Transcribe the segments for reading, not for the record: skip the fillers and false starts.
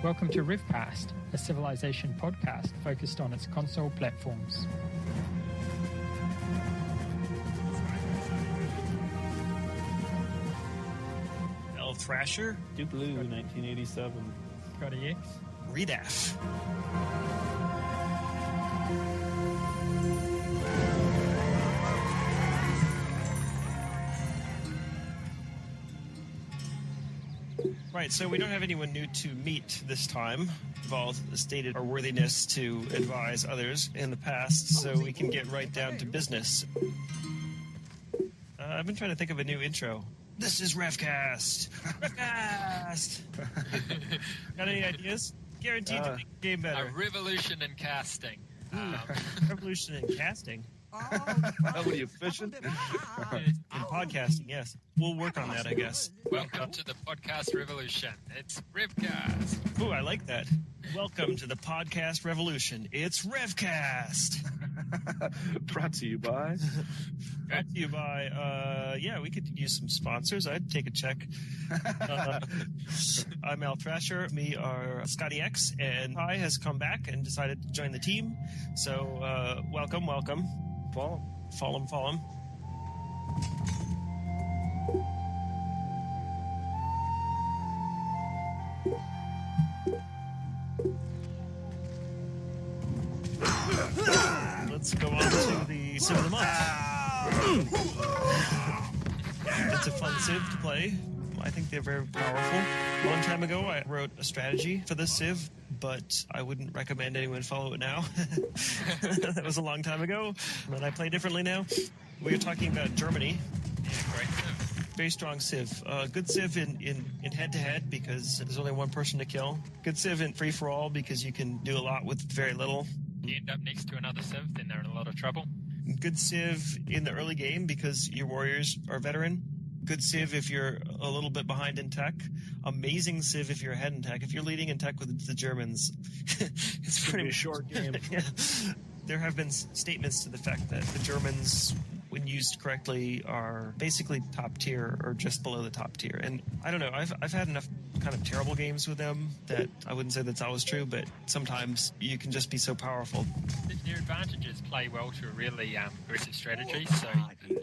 Welcome to RevCast, a civilization podcast focused on its console platforms. El Thrasher? Duplo, 1987. Got a yes? Redaf. Right, so we don't have anyone new to meet this time. We've all stated our worthiness to advise others in the past, so we can get right down to business. I've been trying to think of a new intro. This is RevCast! RevCast! Got any ideas? Guaranteed to make the game better. A revolution in casting. Revolution in casting? What are you, fishing? In podcasting, yes. We'll work on that, I guess. Welcome to the podcast revolution. It's RevCast. Ooh, I like that. Welcome to the podcast revolution. It's RevCast. Brought to you by... Brought to you by, we could use some sponsors. I'd take a check. I'm Al Thrasher. Me are Scotty X, and Ty has come back and decided to join the team. So, welcome. Follow him. Let's go on to the Civ of the Month. It's a fun Civ to play. I think they're very powerful. A long time ago, I wrote a strategy for this Civ, but I wouldn't recommend anyone follow it now. That was a long time ago, and I play differently now. We are talking about Germany. Yeah, great Civ. Very strong Civ. Good Civ in head-to-head because there's only one person to kill. Good Civ in free-for-all because you can do a lot with very little. You end up next to another Civ, then they're in a lot of trouble. Good Civ in the early game because your warriors are veteran. Good Civ if you're a little bit behind in tech. Amazing Civ if you're ahead in tech. If you're leading in tech with the Germans, it's pretty a short game. Yeah. There have been statements to the fact that the Germans, when used correctly, are basically top tier or just below the top tier. And I don't know, I've had enough kind of terrible games with them that I wouldn't say that's always true, but sometimes you can just be so powerful. Their advantages play well to a really aggressive strategy,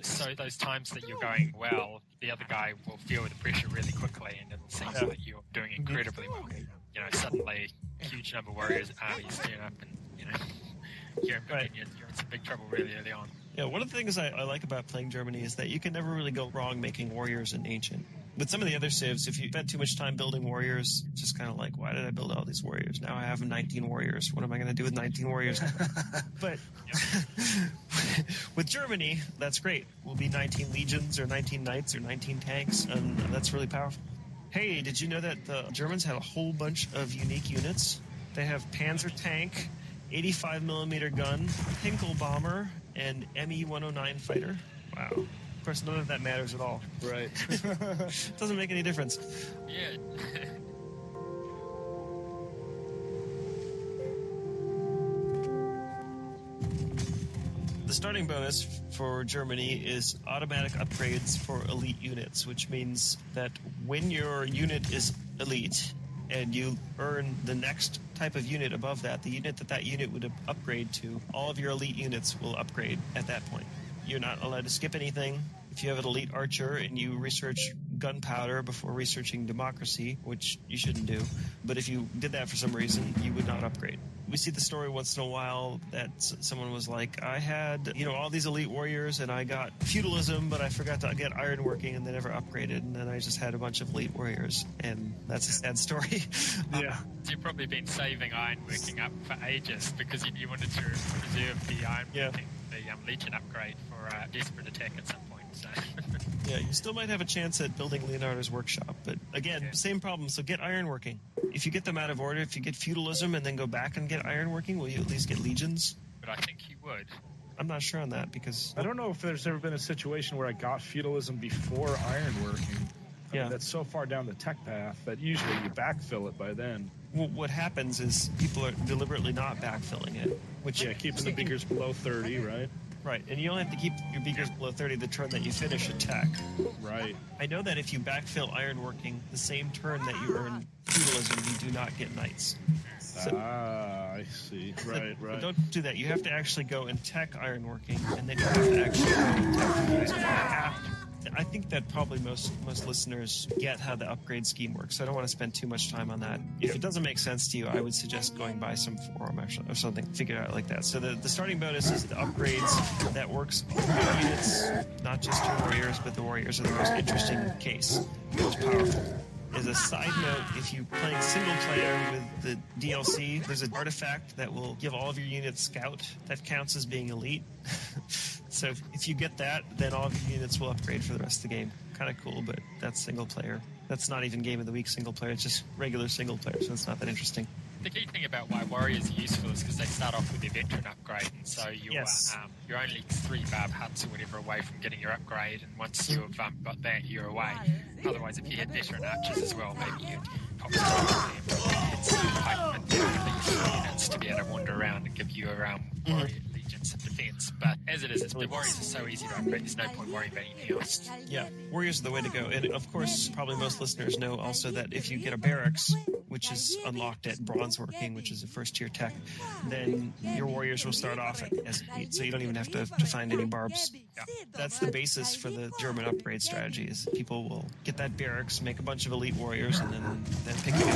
so those times that you're going well, the other guy will feel the pressure really quickly, and it seems that you're doing incredibly well. You know, suddenly a huge number of warriors armies turn up, and you're in some big trouble really early on. Yeah, one of the things I like about playing Germany is that you can never really go wrong making warriors in Ancient. With some of the other civs, if you spend too much time building warriors, it's just kind of like, why did I build all these warriors? Now I have 19 warriors. What am I going to do with 19 warriors? But with Germany, that's great. We'll be 19 legions or 19 knights or 19 tanks, and that's really powerful. Hey, did you know that the Germans have a whole bunch of unique units? They have Panzer tank, 85mm gun, Hinkel bomber, and Me-109 fighter. Wow. Of course, none of that matters at all. Right. Doesn't make any difference. Yeah. The starting bonus for Germany is automatic upgrades for elite units, which means that when your unit is elite and you earn the next type of unit above that, the unit that unit would upgrade to, all of your elite units will upgrade at that point. You're not allowed to skip anything. If you have an elite archer and you research gunpowder before researching democracy, which you shouldn't do, but if you did that for some reason, you would not upgrade. We see the story once in a while that someone was like, I had, all these elite warriors and I got feudalism, but I forgot to get ironworking and they never upgraded, and then I just had a bunch of elite warriors, and that's a sad story. Yeah. You've probably been saving ironworking up for ages because you wanted to preserve the ironworking, the legion upgrade for desperate attack at some point. So. Yeah, you still might have a chance at building Leonardo's workshop, but again, same problem. So get ironworking. If you get them out of order, if you get feudalism and then go back and get ironworking, will you at least get legions? But I think you would. I'm not sure on that because I don't know if there's ever been a situation where I got feudalism before ironworking. I mean, that's so far down the tech path that usually you backfill it by then. Well, what happens is people are deliberately not backfilling it, which keeping the beakers below 30, right? Right, and you only have to keep your beakers below 30 the turn that you finish attack. Right. I know that if you backfill ironworking the same turn that you earn feudalism, you do not get knights. I see. Right. But don't do that. You have to actually go and tech ironworking, and then you have to actually go and tech feudalism. I think that probably most listeners get how the upgrade scheme works, so I don't want to spend too much time on that. If it doesn't make sense to you, I would suggest going by some forum or something, figure it out like that. So the starting bonus is the upgrades that works on your units, not just your warriors, but the warriors are the most interesting case, most powerful. As a side note, if you're playing single player with the DLC, there's an artifact that will give all of your units scout. That counts as being elite. So if you get that, then all of your units will upgrade for the rest of the game. Kind of cool, but that's single player. That's not even Game of the Week single player. It's just regular single player, so it's not that interesting. The key thing about why warriors are useful is because they start off with their veteran upgrade, and so you're only 3 barb huts or whatever away from getting your upgrade, and once you've got that, you're away. Otherwise, if you had veteran archers as well, maybe you'd top score them, units to be able to wander around and give you warrior allegiance and defense. But as it is, the warriors are so easy to upgrade, there's no point worrying about anything else. Yeah, warriors are the way to go. And of course, probably most listeners know also that if you get a barracks, which is unlocked at bronze working, which is a first tier tech, then your warriors will start off as elite, so you don't even have to find any barbs. Yeah. That's the basis for the German upgrade strategy, is people will get that barracks, make a bunch of elite warriors, and then pick it up.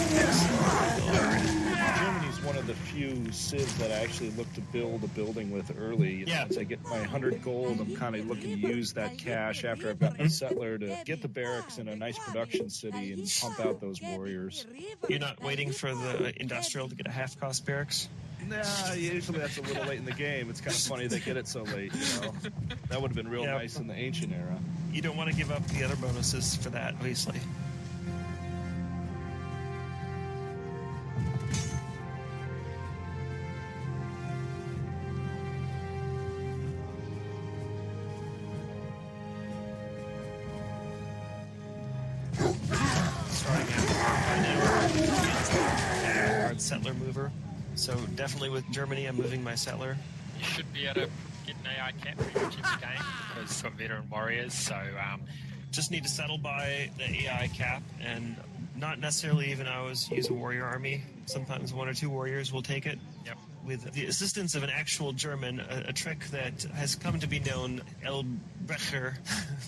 Germany's one of the few civs that I actually look to build a building with early. Once I get my 100 gold, I'm kind of looking to use that cash after I've got my settler to get the barracks in a nice production city and pump out those warriors. You're not waiting for the industrial to get a half-cost barracks? Nah, usually that's a little late in the game. It's kind of funny they get it so late, That would have been real nice in the ancient era. You don't want to give up the other bonuses for that, obviously. Settler mover. So definitely with Germany, I'm moving my settler. You should be able to get an AI cap pretty much every game because it's got veteran warriors. So just need to settle by the AI cap and not necessarily even always use a warrior army. Sometimes 1 or 2 warriors will take it. Yep. With the assistance of an actual German, a trick that has come to be known, Elbrecher,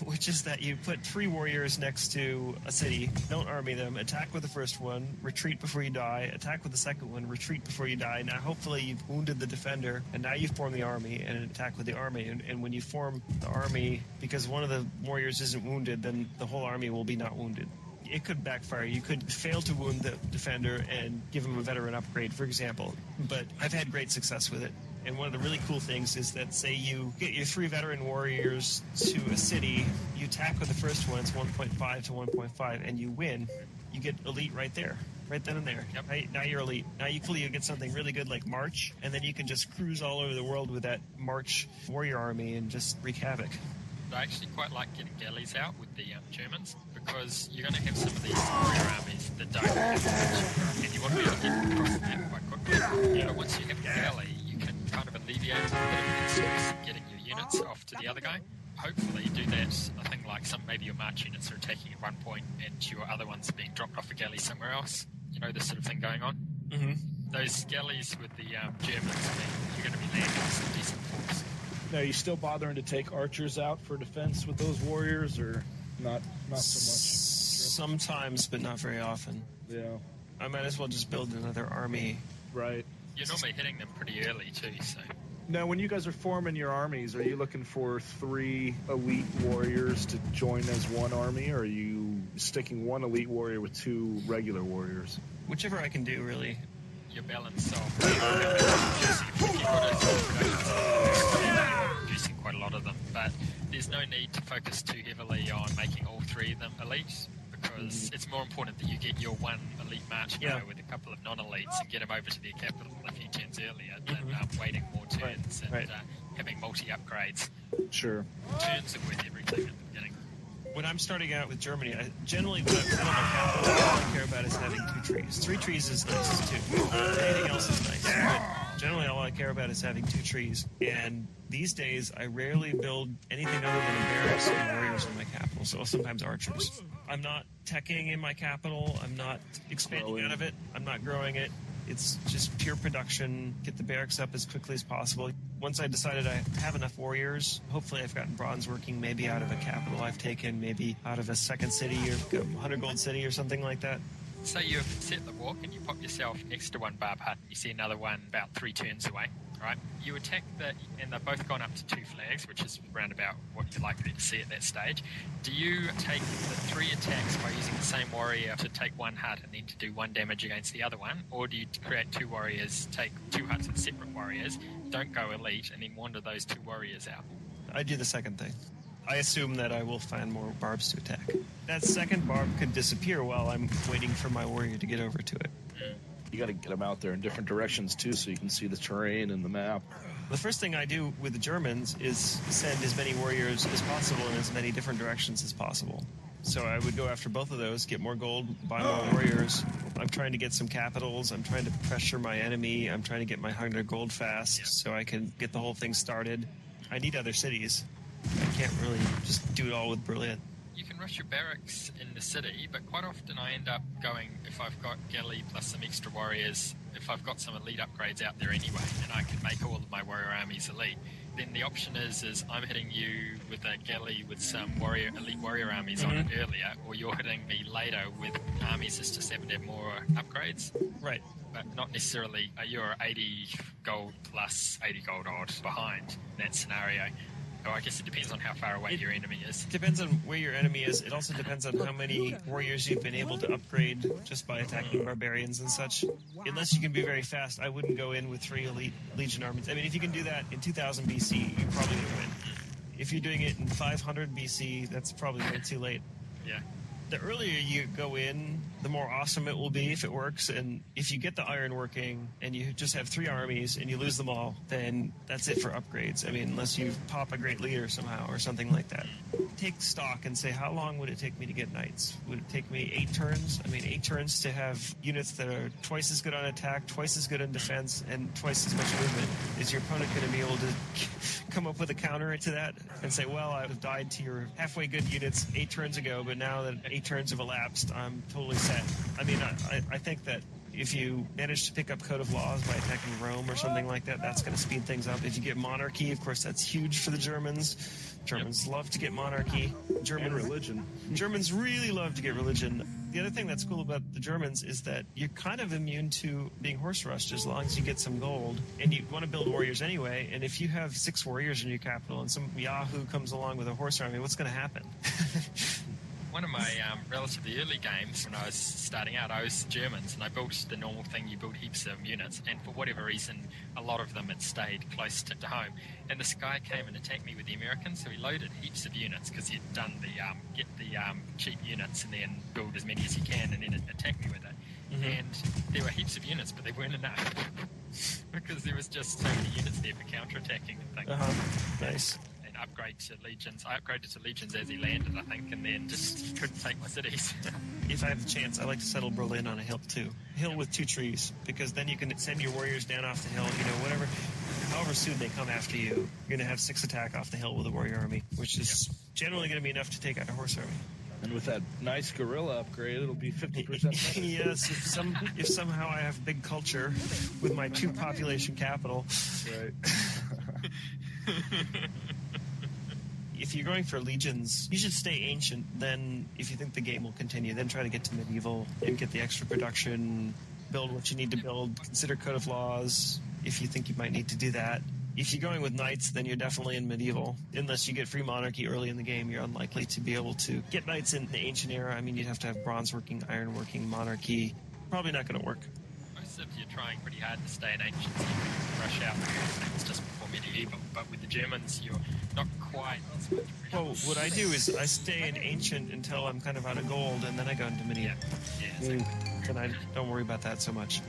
which is that you put 3 warriors next to a city, don't army them, attack with the first one, retreat before you die, attack with the second one, retreat before you die. Now hopefully you've wounded the defender, and now you form the army and attack with the army. And when you form the army, because one of the warriors isn't wounded, then the whole army will be not wounded. It could backfire. You could fail to wound the defender and give him a veteran upgrade, for example. But I've had great success with it. And one of the really cool things is that, say you get your 3 veteran warriors to a city, you attack with the first one, it's 1.5 to 1.5, and you win. You get elite right there, right then and there. Yep. Now you're elite. Now you get something really good like March, and then you can just cruise all over the world with that March warrior army and just wreak havoc. I actually quite like getting galleys out with the Germans, because you're going to have some of these warrior armies that don't have much, and you want to be able to get across the map quite quickly. But once you have a galley, you can kind of alleviate a bit of stress getting your units off to the other guy. Hopefully do that, I think, like maybe your March units are attacking at one point and your other ones are being dropped off a galley somewhere else. You know, this sort of thing going on. Mm-hmm. Those galleys with the Germans, you're going to be landing some decent force. Now, are you still bothering to take archers out for defense with those warriors, or not so much? Sometimes, but not very often. Yeah. I might as well just build another army. Right. You're normally hitting them pretty early, too, so... Now, when you guys are forming your armies, are you looking for 3 elite warriors to join as one army, or are you sticking 1 elite warrior with 2 regular warriors? Whichever I can do, really. Your balance of producing quite a lot of them, but there's no need to focus too heavily on making all 3 of them elite, because it's more important that you get your 1 elite march with a couple of non-elites and get them over to their capital a few turns earlier than waiting more turns and having multi-upgrades. Sure. Turns are worth everything at the beginning. When I'm starting out with Germany, I generally, when I put on my capital, all I care about is having 2 trees. 3 trees is nice, too. Anything else is nice. But Generally, all I care about is having 2 trees. And these days, I rarely build anything other than barracks and warriors in my capital, so sometimes archers. I'm not teching in my capital. I'm not expanding out of it. I'm not growing it. It's just pure production, get the barracks up as quickly as possible. Once I decided I have enough warriors, hopefully I've gotten bronze working maybe out of a capital I've taken, maybe out of a second city or 100 gold city or something like that. So you set the walk and you pop yourself next to one barb hut. You see another one about 3 turns away, right? You attack and they've both gone up to 2 flags, which is around about what you're likely to see at that stage. Do you take the 3 attacks by using the same warrior to take 1 hut and then to do 1 damage against the other one? Or do you create 2 warriors, take 2 huts with separate warriors, don't go elite, and then wander those 2 warriors out? I do the second thing. I assume that I will find more barbs to attack. That second barb could disappear while I'm waiting for my warrior to get over to it. You got to get them out there in different directions, too, so you can see the terrain and the map. The first thing I do with the Germans is send as many warriors as possible in as many different directions as possible. So I would go after both of those, get more gold, buy more warriors. I'm trying to get some capitals. I'm trying to pressure my enemy. I'm trying to get my 100 gold fast so I can get the whole thing started. I need other cities. I can't really just do it all with Brilliant. You can rush your barracks in the city, but quite often I end up going, if I've got galley plus some extra warriors, if I've got some elite upgrades out there anyway, and I can make all of my warrior armies elite, then the option is I'm hitting you with a galley with some elite warrior armies on it earlier, or you're hitting me later with armies that just happen to have more upgrades. Right. But not necessarily you're 80 gold plus 80 gold odd behind in that scenario. So I guess it depends on how far away your enemy is. It depends on where your enemy is. It also depends on how many warriors you've been able to upgrade just by attacking barbarians and such. Unless you can be very fast, I wouldn't go in with 3 elite legion armies. I mean, if you can do that in 2000 BC, you're probably going to win. If you're doing it in 500 BC, that's probably way too late. Yeah. The earlier you go in, the more awesome it will be if it works. And if you get the iron working and you just have 3 armies and you lose them all, then that's it for upgrades. I mean, unless you pop a great leader somehow or something like that. Take stock and say, how long would it take me to get knights? Would it take me 8 turns? I mean, 8 turns to have units that are twice as good on attack, twice as good in defense, and twice as much movement. Is your opponent going to be able to come up with a counter to that and say, well, I have died to your halfway good units 8 turns ago, but now that 8 turns have elapsed, I'm totally set. I mean, I think that if you manage to pick up Code of Laws by attacking Rome or something like that, that's going to speed things up. If you get monarchy, of course, that's huge for the Germans. Germans love to get monarchy. And religion. Germans really love to get religion. The other thing that's cool about the Germans is that you're kind of immune to being horse rushed as long as you get some gold. And you want to build warriors anyway. And if you have 6 warriors in your capital and some Yahoo comes along with a horse army, what's going to happen? One of my relatively early games when I was starting out, I was Germans, and I built the normal thing, you build heaps of units, and for whatever reason, a lot of them had stayed close to home. And this guy came and attacked me with the Americans, so he loaded heaps of units, because he'd done the get the cheap units and then build as many as he can, and then attack me with it. Mm-hmm. And there were heaps of units, but they weren't enough, because there was just so many units there for counterattacking and things. Nice. Upgrade to legions. I upgraded to legions as he landed, I think, and then just couldn't take my cities. If I have the chance, I like to settle Berlin on a hill too. Hill with 2 trees, because then you can send your warriors down off the hill. However soon they come after you, you're going to have 6 attack off the hill with a warrior army, which is generally going to be enough to take out a horse army. And with that nice guerrilla upgrade, it'll be 50% better. Yes, if somehow I have big culture with my 2 population capital. Right. If you're going for legions, you should stay ancient. Then, if you think the game will continue, then try to get to medieval and get the extra production, build what you need to build, consider Code of Laws if you think you might need to do that. If you're going with knights, then you're definitely in medieval. Unless you get free monarchy early in the game, you're unlikely to be able to get knights in the ancient era. I mean, you'd have to have bronze working, iron working, monarchy. Probably not going to work. Most of you're trying pretty hard to stay in ancient, so you can rush out things just before medieval. But with the Germans, you're not quite as much. Well, what I do is I stay in ancient until I'm kind of out of gold, and then I go into medieval. Yeah, exactly. Then I don't worry about that so much.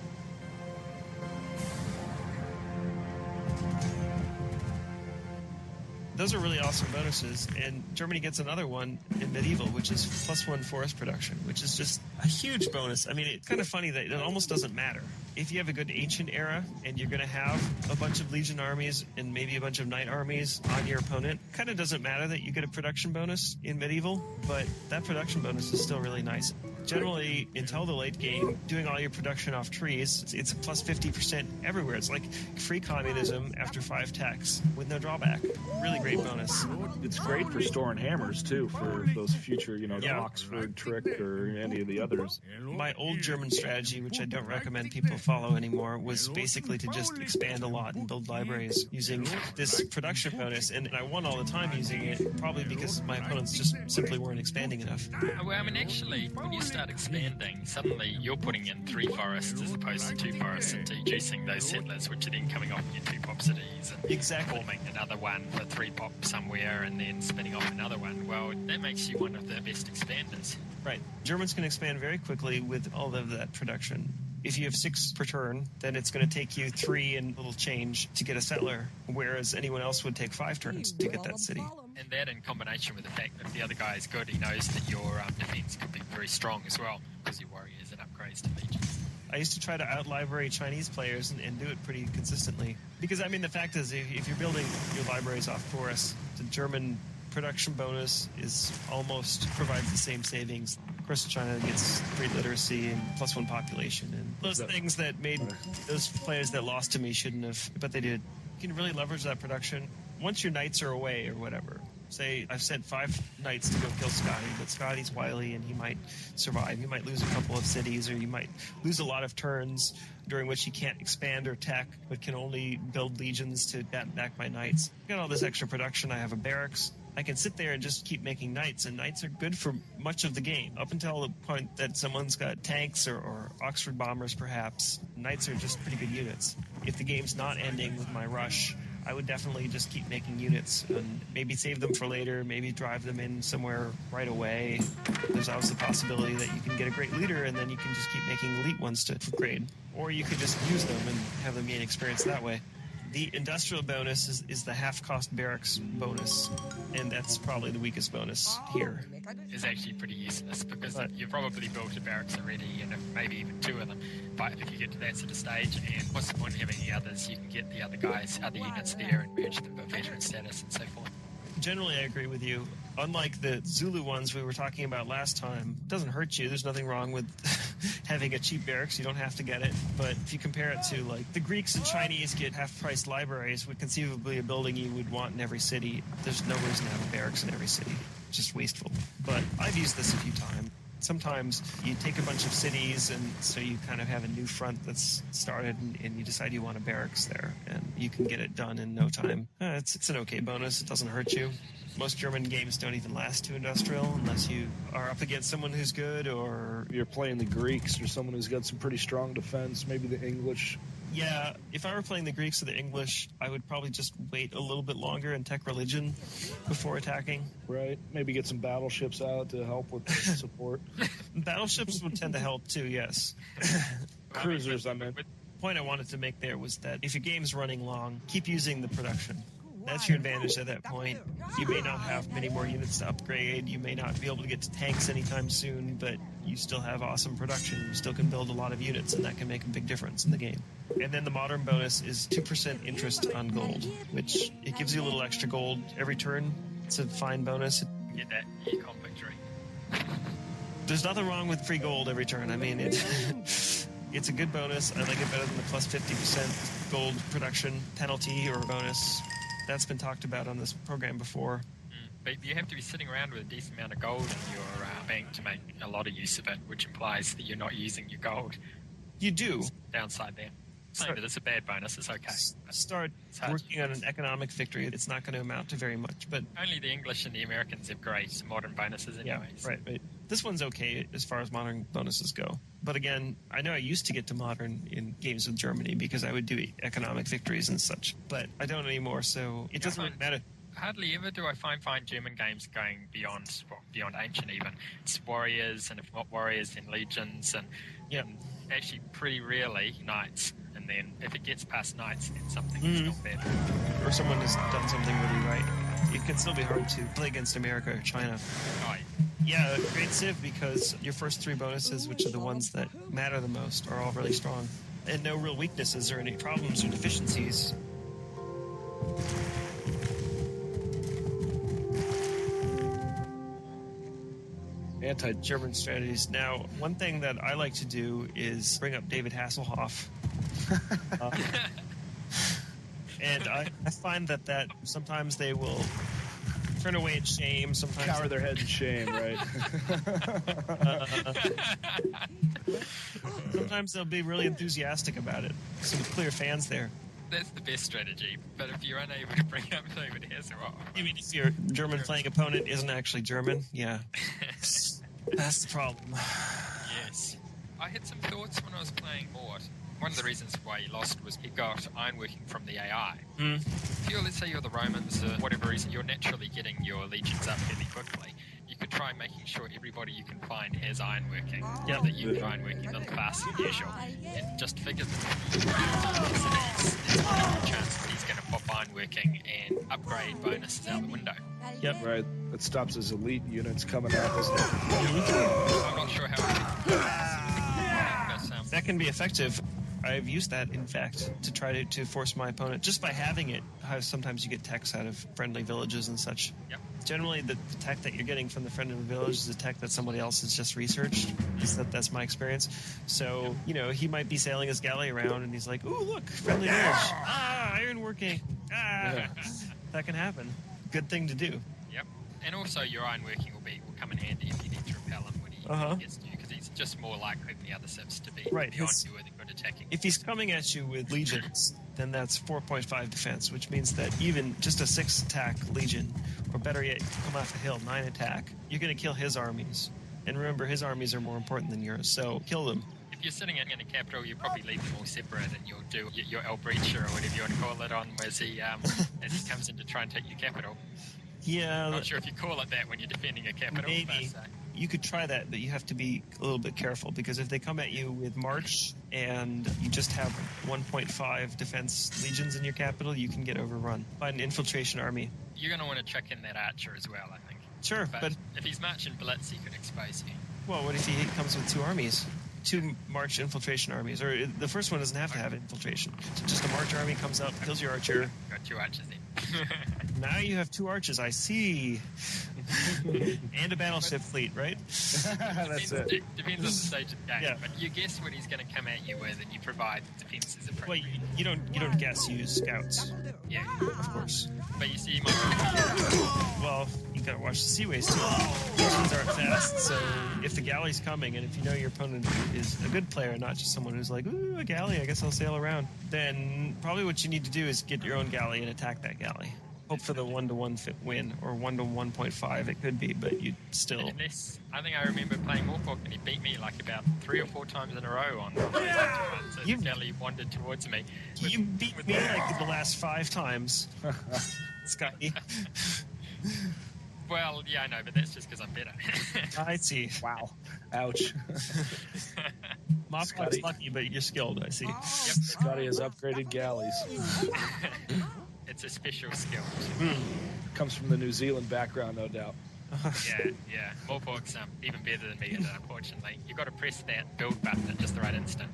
Those are really awesome bonuses, and Germany gets another one in medieval, which is +1 forest production, which is just a huge bonus. I mean, it's kind of funny that it almost doesn't matter. if you have a good ancient era and you're going to have a bunch of Legion armies and maybe a bunch of Knight armies on your opponent, kind of doesn't matter that you get a production bonus in medieval, but that production bonus is still really nice. Generally, until the late game, doing all your production off trees, it's a plus 50% everywhere. It's like free communism after 5 techs with no drawback. Really great bonus. It's great for storing hammers, too, for those future, the Oxford trick or any of the others. My old German strategy, which I don't recommend people follow anymore, was basically to just expand a lot and build libraries using this production bonus. And I won all the time using it, probably because my opponents just simply weren't expanding enough. Well, I mean, actually, when you start expanding, suddenly you're putting in 3 forests as opposed to 2 forests and deducing those settlers, which are then coming off your 2-pop cities and forming another one for 3-pop somewhere and then spinning off another one. Well, that makes you one of the best expanders. Right. Germans can expand very quickly with all of that production. If you have 6 per turn, then it's going to take you 3 and a little change to get a settler, whereas anyone else would take 5 turns to get that city. And that in combination with the fact that if the other guy is good, he knows that your defense could be very strong as well, because your warriors and upgrades to legions. I used to try to out-library Chinese players and do it pretty consistently. Because, I mean, the fact is, if you're building your libraries off forests, the German production bonus is almost provides the same savings. Of course, China gets 3 literacy and +1 population, and those things that made those players that lost to me shouldn't have, but they did. You can really leverage that production once your knights are away or whatever. Say I've sent 5 knights to go kill Scotty, but Scotty's wily and he might survive. You might lose a couple of cities, or you might lose a lot of turns during which he can't expand or tech, but can only build legions to back my knights. I got all this extra production. I have a barracks. I can sit there and just keep making knights, and knights are good for much of the game, up until the point that someone's got tanks or Oxford bombers, perhaps. Knights are just pretty good units. If the game's not ending with my rush, I would definitely just keep making units and maybe save them for later, maybe drive them in somewhere right away. There's always the possibility that you can get a great leader and then you can just keep making elite ones to upgrade. Or you could just use them and have them gain experience that way. The industrial bonus is the half-cost barracks bonus, and that's probably the weakest bonus here. It's actually pretty useless, because you've probably built a barracks already, and maybe even 2 of them. But if you get to that sort of stage, and what's the point of having the others? You can get the other guys, other units there, and merge them for veteran status and so forth. Generally, I agree with you. Unlike the Zulu ones we were talking about last time, it doesn't hurt you. There's nothing wrong with having a cheap barracks. You don't have to get it. But if you compare it to, like, the Greeks and Chinese get half-priced libraries, would conceivably a building you would want in every city. There's no reason to have a barracks in every city. It's just wasteful. But I've used this a few times. Sometimes you take a bunch of cities, and so you kind of have a new front that's started, and you decide you want a barracks there, and you can get it done in no time. It's an okay bonus. It doesn't hurt you. Most German games don't even last to industrial unless you are up against someone who's good, or you're playing the Greeks or someone who's got some pretty strong defense, maybe the English. Yeah, if I were playing the Greeks or the English, I would probably just wait a little bit longer and tech religion before attacking. Right. Maybe get some battleships out to help with the support. Battleships would tend to help too, yes. Cruisers, I meant. The point I wanted to make there was that if your game's running long, keep using the production. That's your advantage at that point. You may not have many more units to upgrade. You may not be able to get to tanks anytime soon, but you still have awesome production. You still can build a lot of units, and that can make a big difference in the game. And then the modern bonus is 2% interest on gold, which it gives you a little extra gold every turn. It's a fine bonus. Get that econ victory. There's nothing wrong with free gold every turn. I mean, it's a good bonus. I like it better than the plus 50% gold production penalty or bonus. That's been talked about on this program before. But you have to be sitting around with a decent amount of gold in your bank to make a lot of use of it, which implies that you're not using your gold. You do. Downside there. But it's a bad bonus. It's okay. Start working on an economic victory. It's not going to amount to very much, but only the English and the Americans have great modern bonuses anyways. Yeah, right. This one's okay as far as modern bonuses go. But again, I know I used to get to modern in games with Germany because I would do economic victories and such, but I don't anymore, so it doesn't really matter. Hardly ever do I find German games going beyond ancient even. It's warriors, and if not warriors, then legions, and actually pretty rarely knights. And then if it gets past knights, then something is not bad. Or someone has done something really right. It can still be hard to play against America or China. Oh, yeah, great Civ, because your first 3 bonuses, which are the ones that matter the most, are all really strong. and no real weaknesses or any problems or deficiencies. Anti-German strategies. Now, one thing that I like to do is bring up David Hasselhoff. And I find that sometimes they will turn away in shame. Sometimes cower their head in shame, right? Sometimes they'll be really enthusiastic about it. Some clear fans there. That's the best strategy. But if you're unable to bring up David Hasselhoff... You mean if your German playing opponent isn't actually German? Yeah. That's the problem. Yes. I had some thoughts when I was playing Mort. One of the reasons why he lost was he got ironworking from the AI. If let's say you're the Romans, for whatever reason, you're naturally getting your legions up fairly quickly. You could try making sure everybody you can find has ironworking. Yeah. That you get ironworking a little faster than usual. And just figure that there's a chance that he's going to pop ironworking and upgrade bonuses out the window. Yep. Right. That stops his elite units coming out, doesn't it? I'm not sure how that can be effective. I've used that, in fact, to try to force my opponent. Just by having it, how sometimes you get techs out of friendly villages and such. Yep. Generally, the tech that you're getting from the friendly village is a tech that somebody else has just researched. That's my experience. So, he might be sailing his galley around, and he's like, ooh, look, friendly village. Ironworking. That can happen. Good thing to do. Yep. And also, your ironworking will come in handy if you need to repel him when he gets to you, because he's just more likely than the other civs to be beyond you with a good attacking. If he's coming at you with legions, then that's 4.5 defense, which means that even just a 6 attack legion, or better yet, come off a hill, 9 attack, you're going to kill his armies. And remember, his armies are more important than yours, so kill them. If you're sitting in a capital, you probably leave them all separate, and you'll do your El Breacher or whatever you want to call it on as he comes in to try and take your capital. Yeah. I'm not sure if you call it that when you're defending a capital. Maybe. You could try that, but you have to be a little bit careful, because if they come at you with March and you just have 1.5 defense legions in your capital, you can get overrun by an infiltration army. You're going to want to chuck in that archer as well, I think. Sure, but if he's marching blitz, he could expose you. Well, what if he comes with 2 armies? 2 March infiltration armies, or the first one doesn't have to have infiltration. Just a March army comes up, kills your archer. Got 2 archers then. Now you have 2 archers, I see. And a battleship fleet, right? That's it. Depends on the stage of the game. Yeah. But you guess what he's going to come at you with, and you provide defenses appropriate. Well, you don't guess. You use scouts. Yeah, of course. But you see, well, you got to watch the seaways too. Legions aren't fast, so if the galley's coming, and if you know your opponent is a good player, not just someone who's like, ooh, a galley, I guess I'll sail around, then probably what you need to do is get your own galley and attack that galley. Hope for the 1-to-1 win, or 1-to-1.5 it could be, but you still... I think I remember playing Morpork, and he beat me like about 3 or 4 times in a row on so the galley wandered towards me. You beat me like the last 5 times, Scotty. Well, yeah, I know, but that's just because I'm better. I see. Wow. Ouch. Morpork's lucky, but you're skilled, I see. Yep. Scotty has upgraded galleys. It's a special skill. Comes from the New Zealand background, no doubt. Yeah. Morpork's even better than me, unfortunately. You've got to press that build button at just the right instant.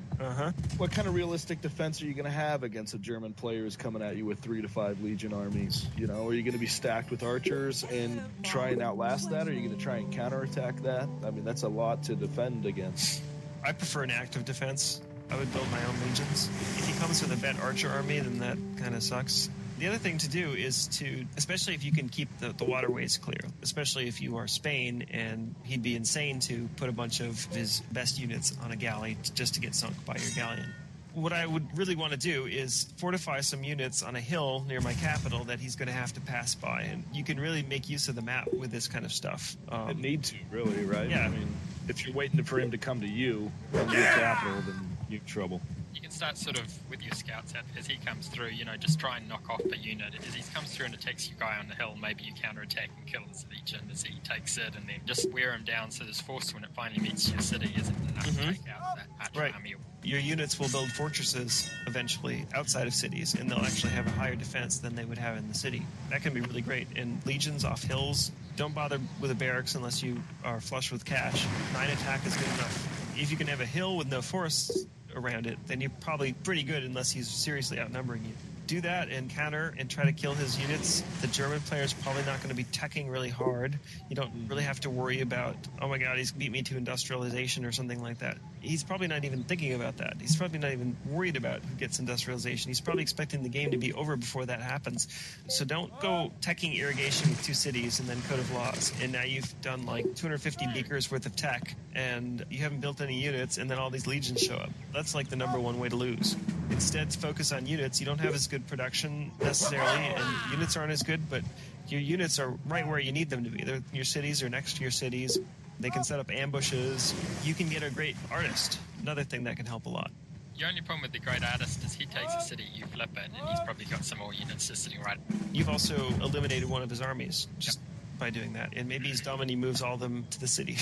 What kind of realistic defense are you going to have against a German player who's coming at you with 3 to 5 legion armies? Are you going to be stacked with archers and try and outlast that? Or are you going to try and counterattack that? I mean, that's a lot to defend against. I prefer an active defense. I would build my own legions. If he comes with a vet archer army, then that kind of sucks. The other thing to do is to, especially if you can keep the waterways clear, especially if you are Spain, and he'd be insane to put a bunch of his best units on a galley just to get sunk by your galleon. What I would really want to do is fortify some units on a hill near my capital that he's going to have to pass by, and you can really make use of the map with this kind of stuff. It need to, really, right? Yeah. I mean, if you're waiting for him to come to you from your capital, then you're in trouble. You can start sort of with your scouts as he comes through, just try and knock off a unit. As he comes through and attacks your guy on the hill, maybe you counterattack and kill his legion as he takes it, and then just wear him down so this force, when it finally meets your city, isn't enough to take out that archer army. Your units will build fortresses eventually outside of cities, and they'll actually have a higher defense than they would have in the city. That can be really great. And legions off hills, don't bother with a barracks unless you are flush with cash. 9 attack is good enough. If you can have a hill with no forests around it, then you're probably pretty good unless he's seriously outnumbering you. Do that and counter and try to kill his units. The German player's probably not going to be teching really hard. You don't really have to worry about, oh my god, he's beat me to industrialization or something like that. He's probably not even thinking about that. He's probably not even worried about who gets industrialization. He's probably expecting the game to be over before that happens. So don't go teching irrigation with 2 cities and then Code of Laws. And now you've done like 250 beakers worth of tech and you haven't built any units and then all these legions show up. That's like the number one way to lose. Instead, focus on units. You don't have as good production necessarily, and units aren't as good, but your units are right where you need them to be. Your cities are next to your cities. They can set up ambushes. You can get a great artist. Another thing that can help a lot. The only problem with the great artist is he takes a city, you flip it, and he's probably got some more units just sitting right. You've also eliminated one of his armies just by doing that, and maybe he's dumb and he moves all of them to the city.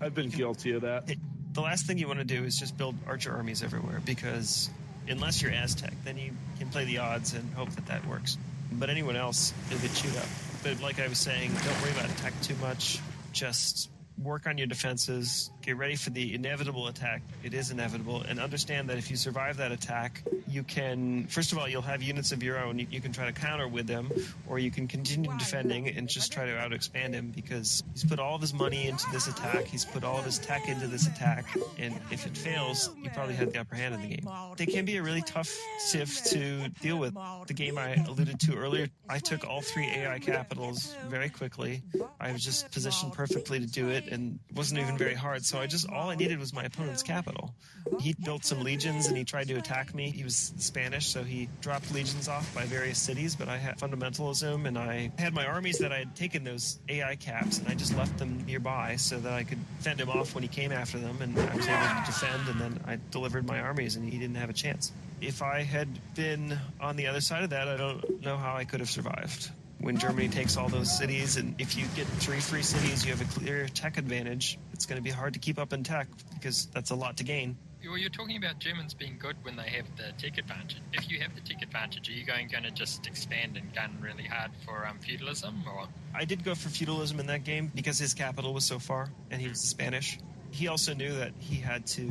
I've been guilty of that. The last thing you want to do is just build archer armies everywhere, because unless you're Aztec, then you can play the odds and hope that works. But anyone else, it'll get chewed up. But like I was saying, don't worry about attack too much. Just work on your defenses. Get ready for the inevitable attack. It is inevitable. And understand that if you survive that attack, you can, first of all, you'll have units of your own. You can try to counter with them, or you can continue defending and just try to out-expand him, because he's put all of his money into this attack. He's put all of his tech into this attack. And if it fails, you probably had the upper hand in the game. They can be a really tough Civ to deal with. The game I alluded to earlier, I took all 3 AI capitals very quickly. I was just positioned perfectly to do it, and it wasn't even very hard. So all I needed was my opponent's capital. He built some legions and he tried to attack me. He was Spanish, so he dropped legions off by various cities, but I had fundamentalism, and I had my armies that I had taken those AI caps, and I just left them nearby so that I could fend him off when he came after them, and I was able to defend, and then I delivered my armies, and he didn't have a chance. If I had been on the other side of that, I don't know how I could have survived. When Germany takes all those cities, and if you get 3 free cities, you have a clear tech advantage. It's going to be hard to keep up in tech, because that's a lot to gain. Well, you're talking about Germans being good when they have the tech advantage. If you have the tech advantage, are you going to just expand and gun really hard for feudalism? Or I did go for feudalism in that game because his capital was so far, and he was Spanish. He also knew that he had to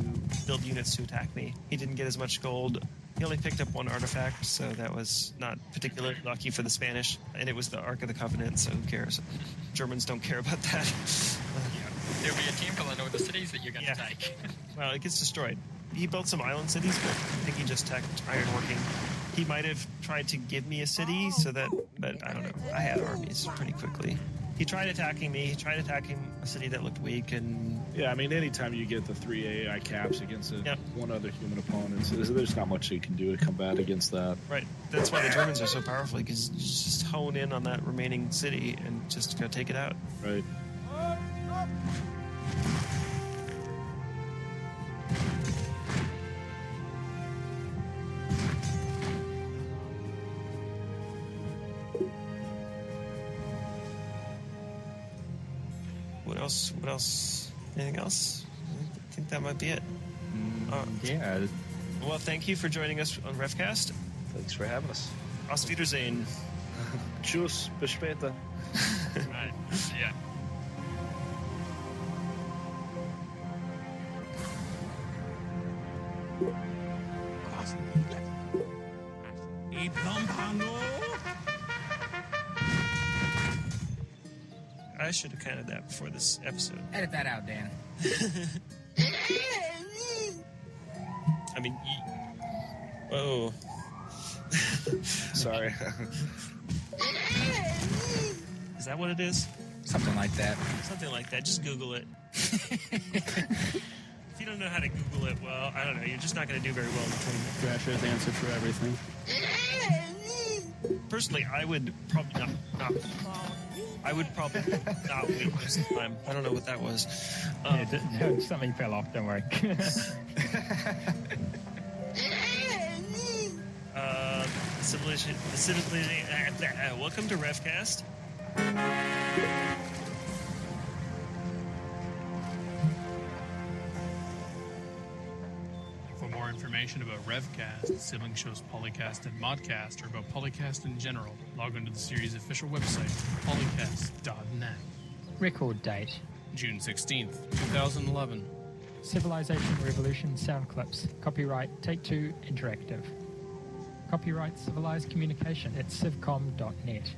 build units to attack me. He didn't get as much gold. He only picked up 1 artifact, so that was not particularly lucky for the Spanish. And it was the Ark of the Covenant, so who cares? Germans don't care about that. There'll be a temple in all the cities that you're going to take. Well, it gets destroyed. He built some island cities, but I think he just teched ironworking. He might have tried to give me a city, but I don't know. I had armies pretty quickly. He tried attacking me. He tried attacking a city that looked weak, and yeah, I mean, anytime you get the 3 AI caps against one other human opponent, there's not much you can do to combat against that. Right. That's why the Germans are so powerful, because you just hone in on that remaining city and just go take it out. Right. What else? Anything else? I think that might be it. Yeah. Well, thank you for joining us on RevCast. Thanks for having us. Auf Wiedersehen. Tschüss, bis später. Right. Yeah. I should have counted that before this episode. Edit that out, Dan. I mean, whoa. Sorry. Is that what it is? Something like that. Something like that. Just Google it. If you don't know how to Google it, well, I don't know. You're just not going to do very well in the training. Thrasher's answer for everything. Personally, I would probably not. I would probably not wait most of the time. I don't know what that was. Something fell off, don't worry. Welcome to RevCast. For more information about RevCast, sibling shows Polycast and Modcast, or about Polycast in general, log on to the series' official website, polycast.net. Record date. June 16th, 2011. Civilization Revolution sound clips. Copyright Take Two Interactive. Copyright Civilized Communication at civcom.net.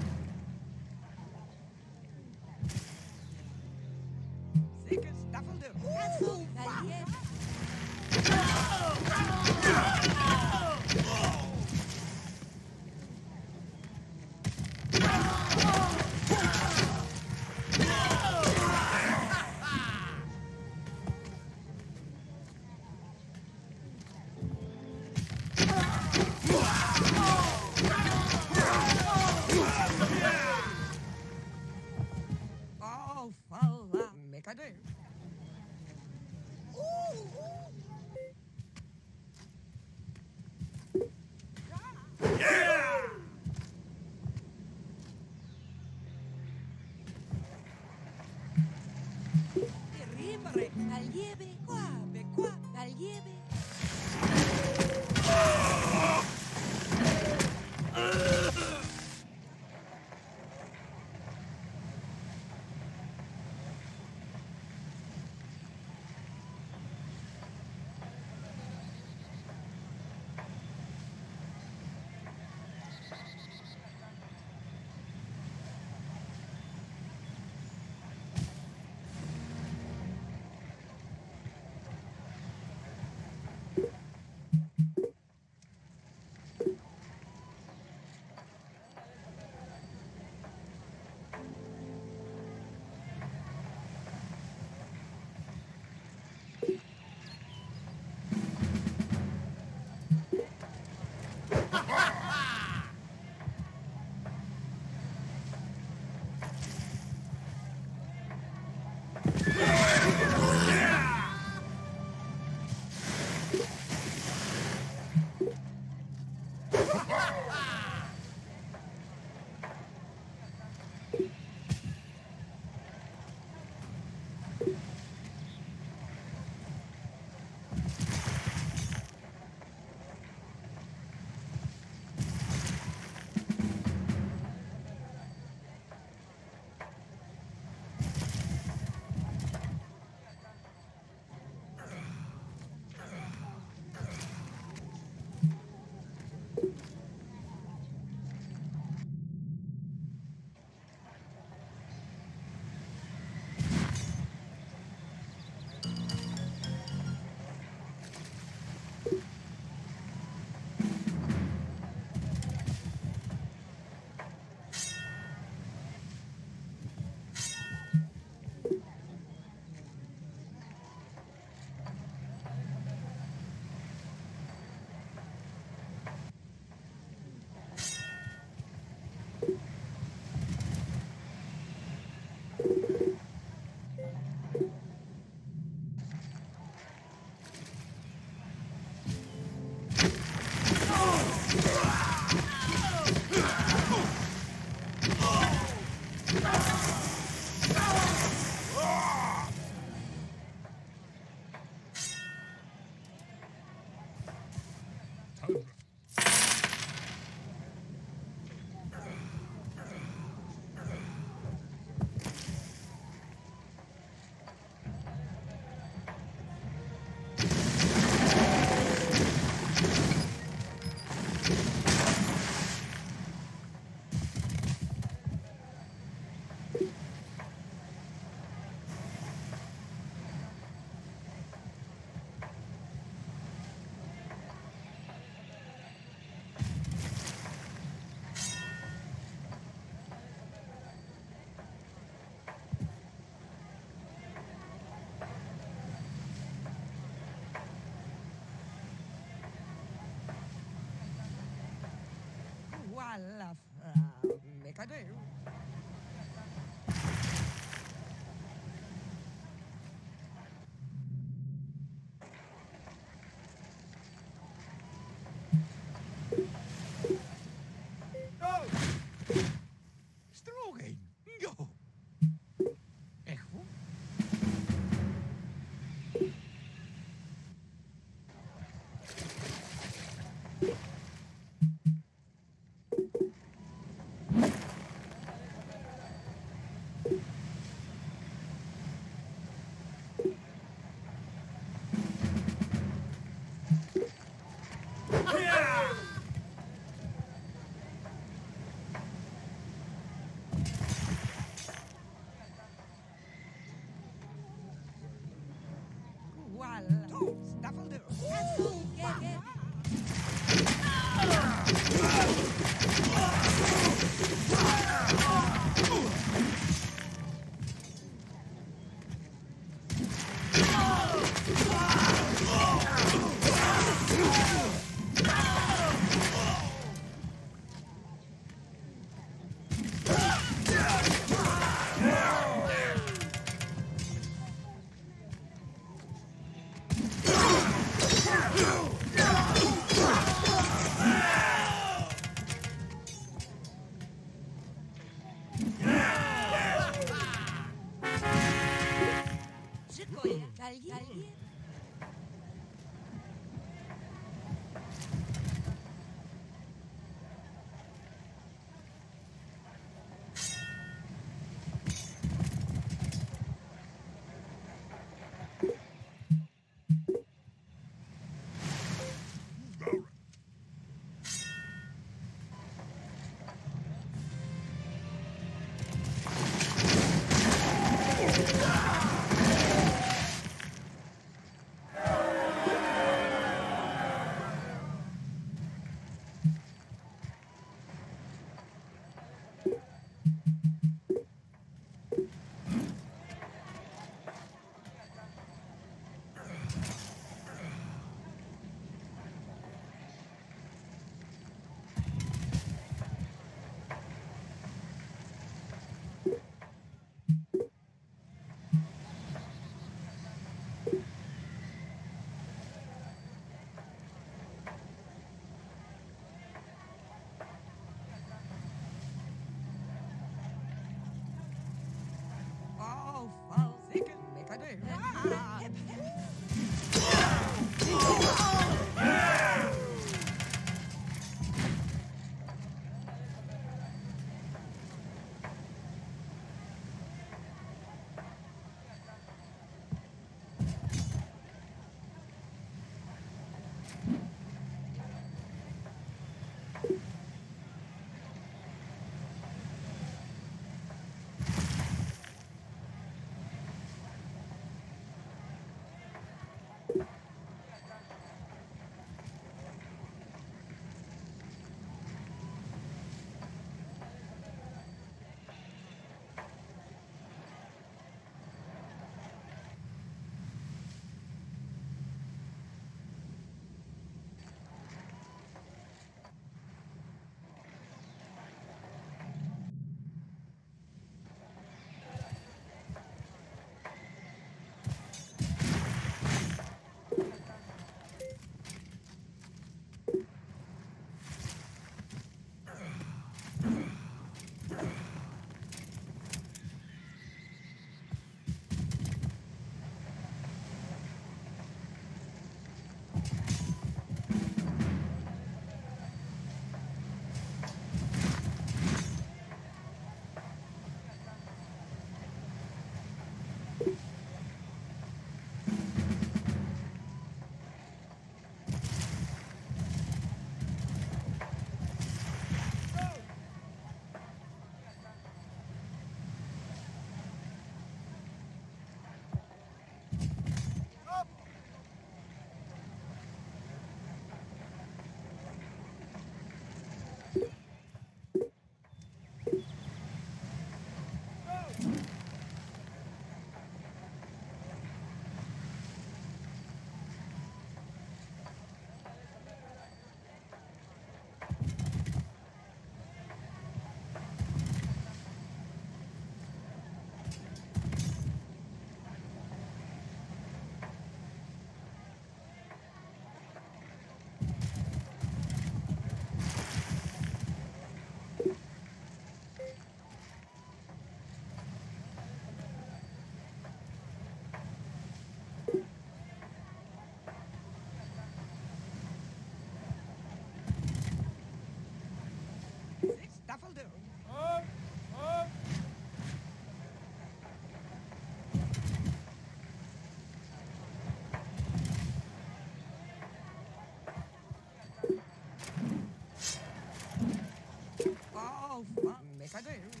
Yes, I do.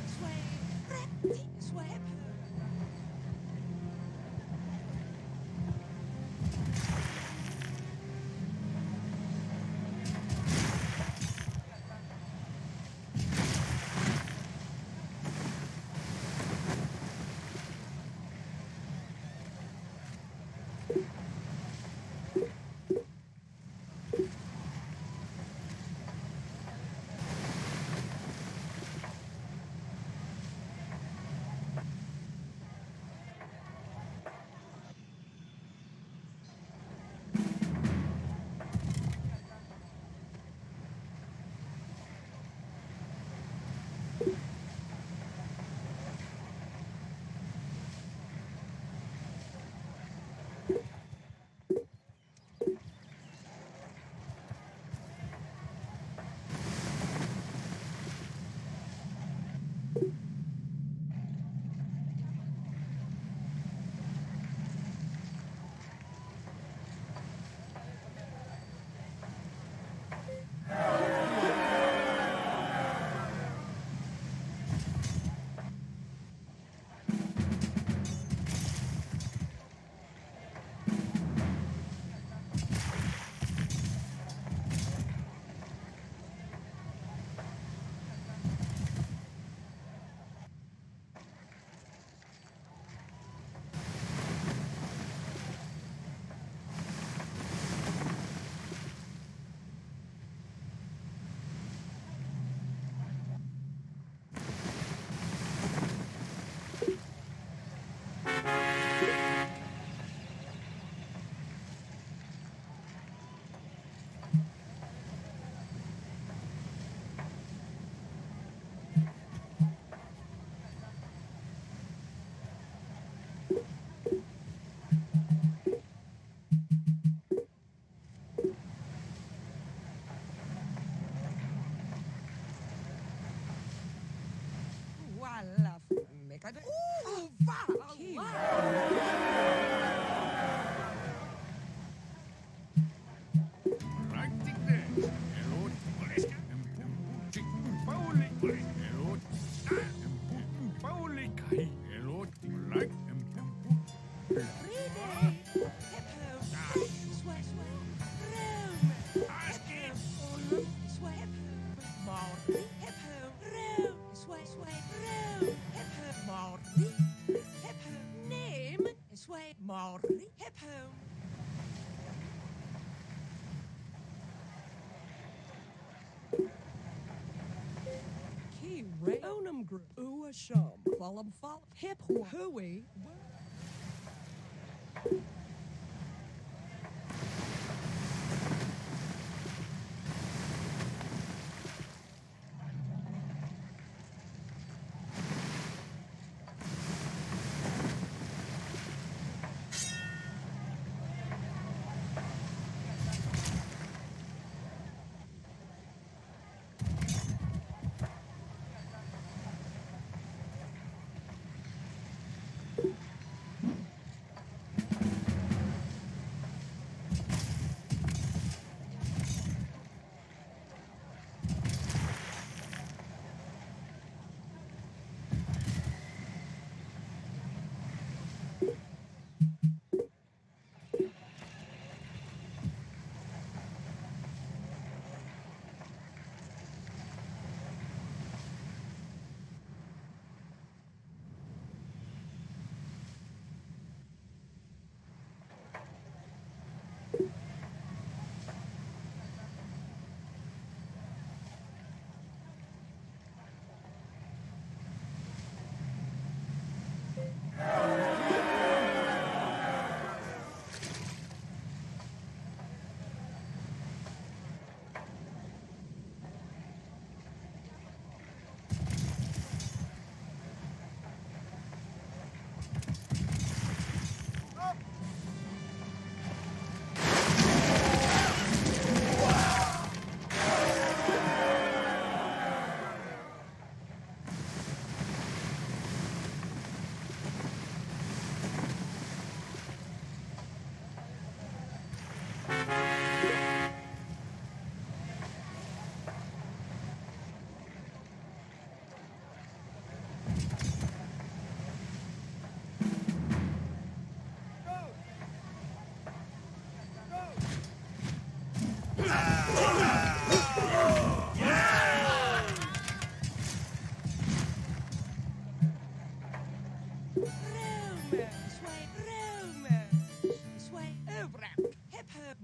Sway, sway, hip home. Key ray onum group. Ooh shum. Follow follow. Hip hooey.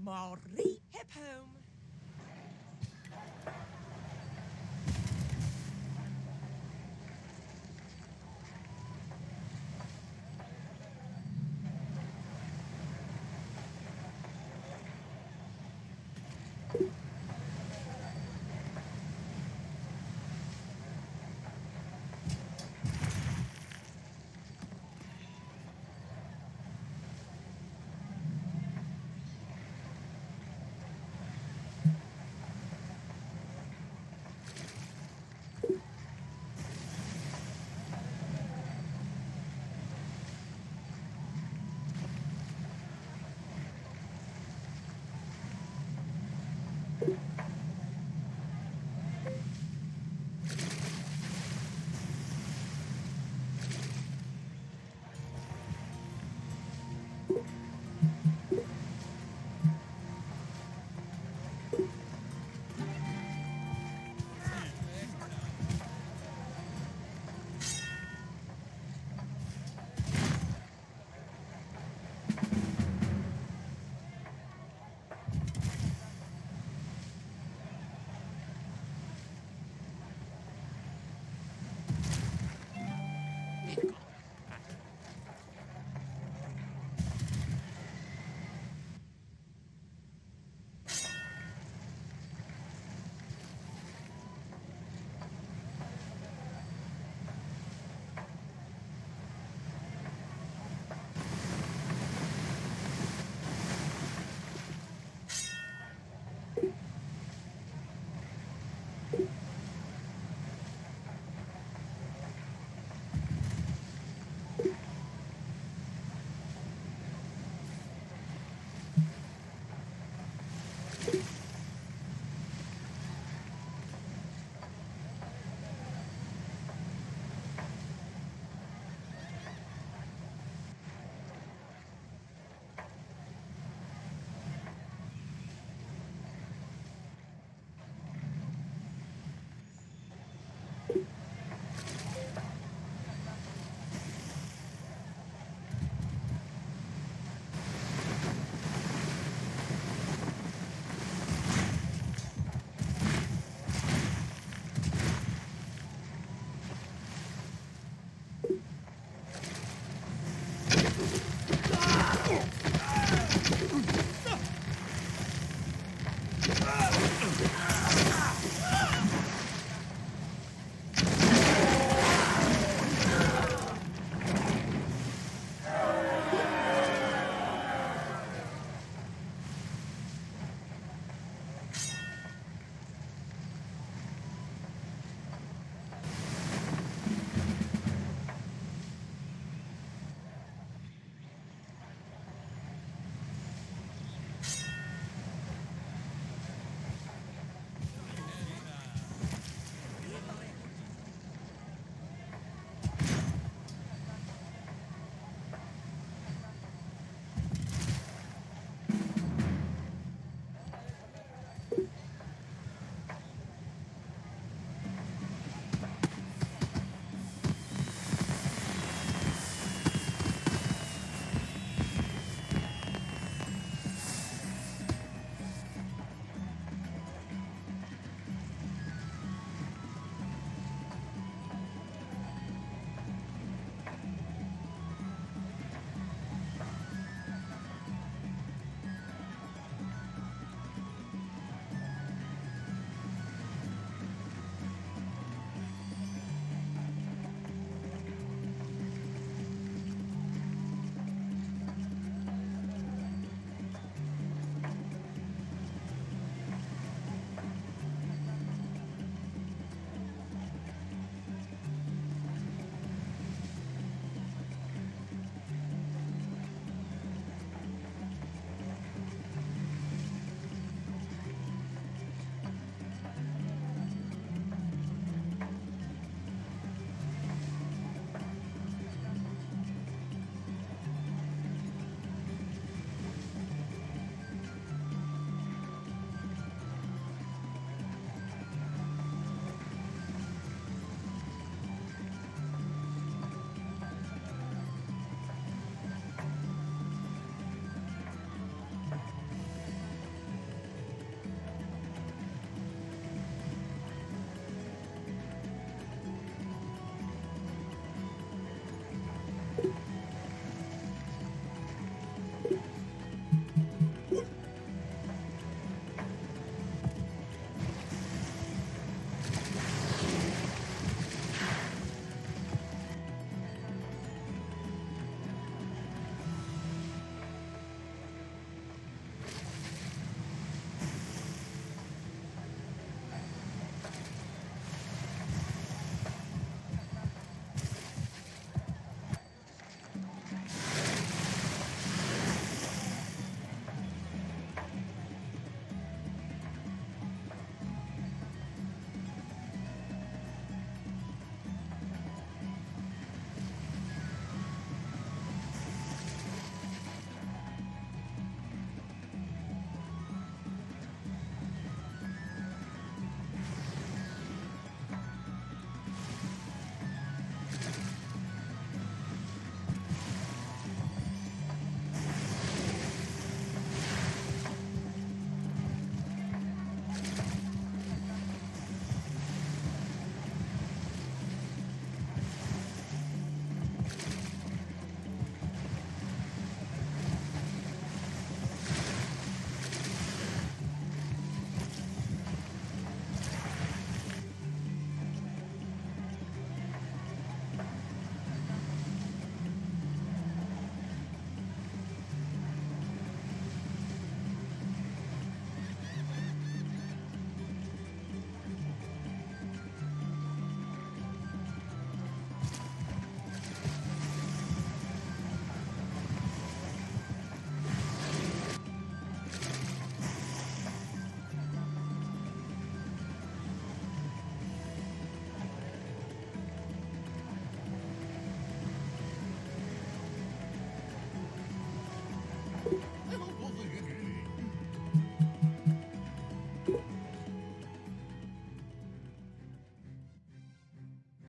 Mori hip home.